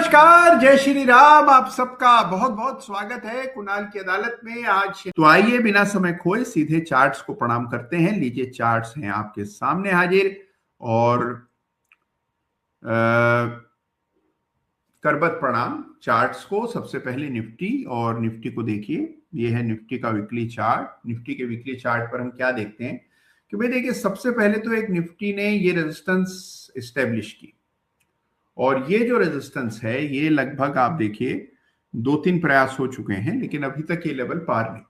नमस्कार, जय श्री राम। आप सबका बहुत बहुत स्वागत है कुणाल की अदालत में। आज तो आइए बिना समय खोए सीधे चार्ट्स को प्रणाम करते हैं। लीजिए, चार्ट्स हैं आपके सामने हाजिर। और करबत प्रणाम चार्ट्स को। सबसे पहले निफ्टी, और निफ्टी को देखिए, ये है निफ्टी का वीकली चार्ट। निफ्टी के वीकली चार्ट पर हम क्या देखते हैं कि भाई देखिए, सबसे पहले तो एक निफ्टी ने ये रेजिस्टेंस एस्टेब्लिश की, और ये जो रेजिस्टेंस है ये लगभग आप देखिए 2-3 प्रयास हो चुके हैं, लेकिन अभी तक ये लेवल पार नहीं।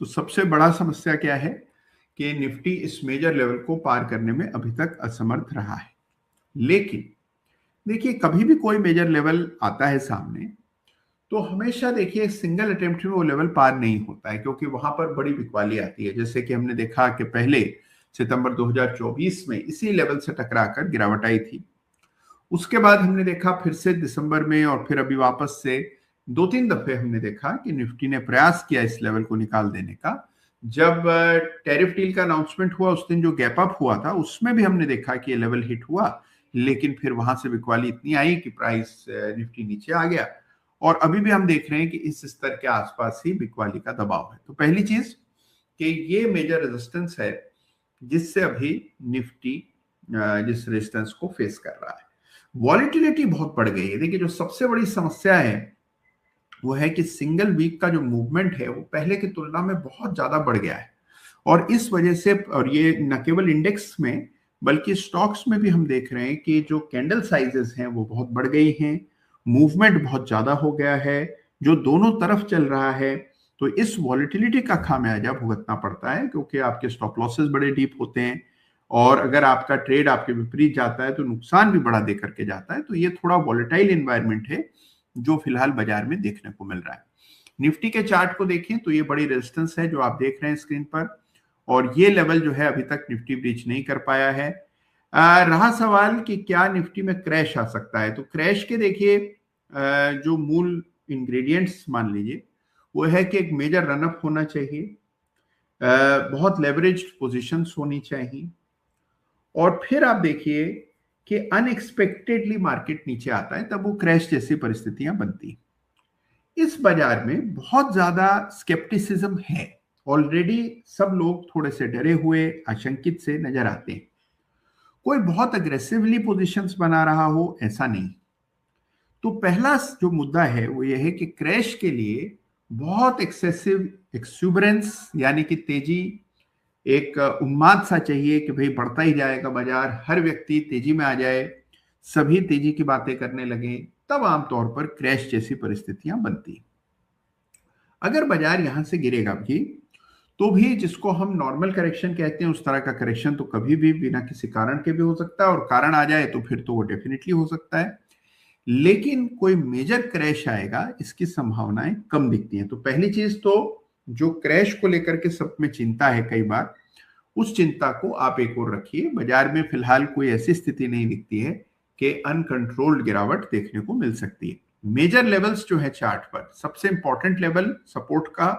तो सबसे बड़ा समस्या क्या है कि निफ्टी इस मेजर लेवल को पार करने में अभी तक असमर्थ रहा है। लेकिन देखिए, कभी भी कोई मेजर लेवल आता है सामने तो हमेशा देखिए सिंगल अटेम्प्ट में वो लेवल पार नहीं होता है, क्योंकि वहां पर बड़ी बिकवाली आती है। जैसे कि हमने देखा कि पहले सितंबर 2024 में इसी लेवल से टकराकर गिरावट आई थी। उसके बाद हमने देखा फिर से दिसंबर में, और फिर अभी वापस से 2-3 दफे हमने देखा कि निफ्टी ने प्रयास किया इस लेवल को निकाल देने का। जब टैरिफ डील का अनाउंसमेंट हुआ उस दिन जो गैप अप हुआ था उसमें भी हमने देखा कि ये लेवल हिट हुआ, लेकिन फिर वहां से बिकवाली इतनी आई कि प्राइस निफ्टी नीचे आ गया। और अभी भी हम देख रहे हैं कि इस स्तर के आसपास ही बिकवाली का दबाव है। तो पहली चीज कि ये मेजर रेजिस्टेंस है जिससे अभी निफ्टी जिस रेजिस्टेंस को फेस कर रहा है। वॉलेटिलिटी बहुत बढ़ गई है। देखिए, जो सबसे बड़ी समस्या है वो है कि सिंगल वीक का जो मूवमेंट है वो पहले की तुलना में बहुत ज्यादा बढ़ गया है, और इस वजह से, और ये न केवल इंडेक्स में बल्कि स्टॉक्स में भी हम देख रहे हैं कि जो कैंडल साइजेस हैं वो बहुत बढ़ गई हैं, मूवमेंट बहुत ज्यादा हो गया है जो दोनों तरफ चल रहा है। तो इस वॉलेटिलिटी का खामियाजा भुगतना पड़ता है, क्योंकि आपके स्टॉप लॉसेस बड़े डीप होते हैं, और अगर आपका ट्रेड आपके विपरीत जाता है तो नुकसान भी बड़ा दे करके जाता है। तो ये थोड़ा वॉलेटाइल एनवायरनमेंट है जो फिलहाल बाजार में देखने को मिल रहा है। निफ्टी के चार्ट को देखें तो ये बड़ी रेजिस्टेंस है जो आप देख रहे हैं स्क्रीन पर, और ये लेवल जो है अभी तक निफ्टी ब्रीच नहीं कर पाया है। रहा सवाल कि क्या निफ्टी में क्रैश आ सकता है, तो क्रैश के देखिए जो मूल इंग्रेडिएंट्स मान लीजिए वो है कि एक मेजर रनअप होना चाहिए, बहुत लेवरेज्ड पोजीशंस होनी चाहिए, और फिर आप देखिए कि अनएक्सपेक्टेडली मार्केट नीचे आता है, तब वो क्रैश जैसी परिस्थितियां बनती। इस बाजार में बहुत ज्यादा स्केप्टिसिज्म है। ऑलरेडी सब लोग थोड़े से डरे हुए, आशंकित से नजर आते हैं। कोई बहुत अग्रेसिवली पोजीशंस बना रहा हो ऐसा नहीं। तो पहला जो मुद्दा है वो ये है कि क्रैश के लिए बहुत एक्सेसिव एक्सुबरेंस यानी कि तेजी, एक उन्माद सा चाहिए कि भाई बढ़ता ही जाएगा बाजार, हर व्यक्ति तेजी में आ जाए, सभी तेजी की बातें करने लगे, तब आमतौर पर क्रैश जैसी परिस्थितियां बनती। अगर बाजार यहां से गिरेगा भी तो भी जिसको हम नॉर्मल करेक्शन कहते हैं उस तरह का करेक्शन तो कभी भी बिना किसी कारण के भी हो सकता है, और कारण आ जाए तो फिर तो वो डेफिनेटली हो सकता है। लेकिन कोई मेजर क्रैश आएगा इसकी संभावनाएं कम दिखती हैं। तो पहली चीज तो जो क्रैश को लेकर के सब में चिंता है कई बार, उस चिंता को आप एक ओर रखिए। बाजार में फिलहाल कोई ऐसी स्थिति नहीं दिखती है कि अनकंट्रोल्ड गिरावट देखने को मिल सकती है। मेजर लेवल्स जो है चार्ट पर, सबसे इंपॉर्टेंट लेवल सपोर्ट का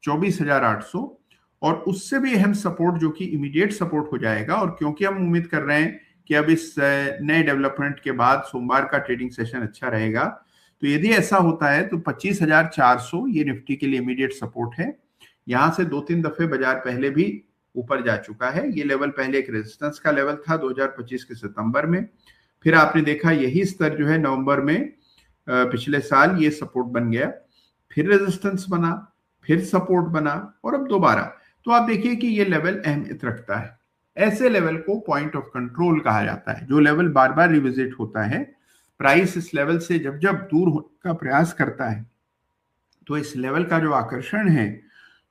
24,800, और उससे भी अहम सपोर्ट जो कि इमीडिएट सपोर्ट हो जाएगा। और क्योंकि हम उम्मीद कर रहे हैं कि अब इस नए डेवलपमेंट के बाद सोमवार का ट्रेडिंग सेशन अच्छा रहेगा, तो यदि ऐसा होता है तो 25,400 ये निफ्टी के लिए इमीडिएट सपोर्ट है। यहां से 2-3 दफे बाजार पहले भी ऊपर जा चुका है। ये लेवल पहले एक रेजिस्टेंस का लेवल था 2025 के सितंबर में, फिर आपने देखा यही स्तर जो है नवंबर में पिछले साल ये सपोर्ट बन गया, फिर रेजिस्टेंस बना, फिर सपोर्ट बना, और अब दोबारा। तो आप देखिए कि ये लेवल अहमियत रखता है। ऐसे लेवल को पॉइंट ऑफ कंट्रोल कहा जाता है, जो लेवल बार बार रिविजिट होता है। प्राइस इस लेवल से जब जब दूर होने का प्रयास करता है तो इस लेवल का जो आकर्षण है,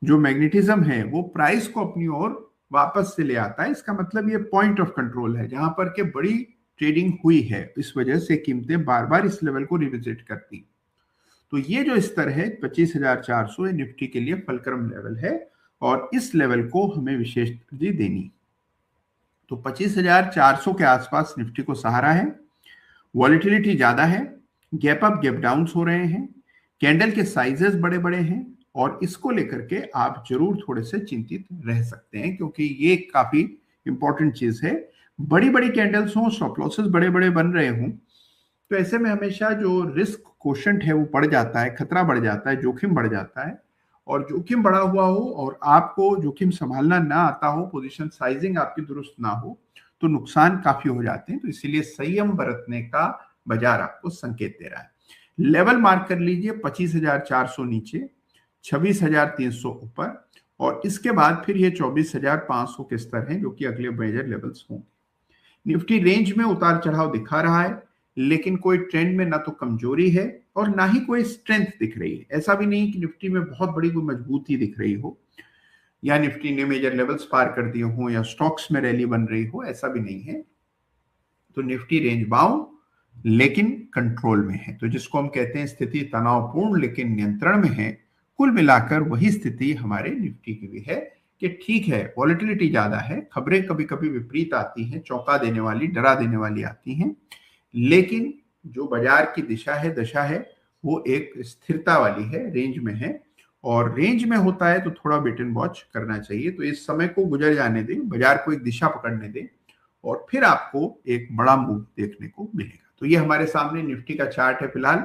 जो मैग्नेटिज्म है, वो प्राइस को अपनी ओर वापस से ले आता है। इसका मतलब ये पॉइंट ऑफ कंट्रोल है जहां पर के बड़ी ट्रेडिंग हुई है, इस वजह से कीमतें बार बार इस लेवल को रिविजिट करती। तो ये जो स्तर है 25,400 निफ्टी के लिए फलक्रम लेवल है, और इस लेवल को हमें विशेष तरजीह देनी। तो 25,400 के आसपास निफ्टी को सहारा है। वॉलेटिलिटी ज्यादा है, गैप अप गैप डाउन हो रहे हैं, कैंडल के साइजेस बड़े बड़े हैं, और इसको लेकर के आप जरूर थोड़े से चिंतित रह सकते हैं, क्योंकि ये काफी इंपॉर्टेंट चीज है। बड़ी बड़ी कैंडल्स हों, स्टॉप लॉसेस बड़े बड़े बन रहे हों, तो ऐसे में हमेशा जो रिस्क कोशेंट है वो बढ़ जाता है, खतरा बढ़ जाता है, जोखिम बढ़ जाता है। और जोखिम बढ़ा हुआ हो और आपको जोखिम संभालना ना आता हो, पोजीशन साइजिंग आपकी दुरुस्त ना हो, तो नुकसान काफी हो जाते हैं। तो इसीलिए संयम बरतने का बाजार आपको संकेत दे रहा है। लेवल मार्क कर लीजिए 25,400 नीचे, 26,300 ऊपर, और इसके बाद फिर ये 24,500 के स्तर हैं जो कि अगले मेजर लेवल्स होंगे। निफ्टी रेंज में उतार चढ़ाव दिखा रहा है, लेकिन कोई ट्रेंड में ना तो कमजोरी है और ना ही कोई स्ट्रेंथ दिख रही है। ऐसा भी नहीं कि निफ्टी में बहुत बड़ी कोई मजबूती दिख रही हो, या निफ्टी ने मेजर लेवल्स पार कर दिए हो, या स्टॉक्स में रैली बन रही हो, ऐसा भी नहीं है। तो निफ्टी रेंज बाउंड लेकिन कंट्रोल में है। तो जिसको हम कहते हैं स्थिति तनावपूर्ण लेकिन नियंत्रण में है, कुल मिलाकर वही स्थिति हमारे निफ्टी की भी है कि ठीक है, वॉलेटिलिटी ज्यादा है, खबरें कभी कभी विपरीत आती हैं, चौंका देने वाली, डरा देने वाली आती हैं, लेकिन जो बाजार की दिशा है, दशा है, वो एक स्थिरता वाली है, रेंज में है। और रेंज में होता है तो थोड़ा वेट एंड वॉच करना चाहिए। तो इस समय को गुजर जाने दें, बाजार को एक दिशा पकड़ने दें, और फिर आपको एक बड़ा मूव देखने को मिलेगा। तो ये हमारे सामने निफ्टी का चार्ट है फिलहाल।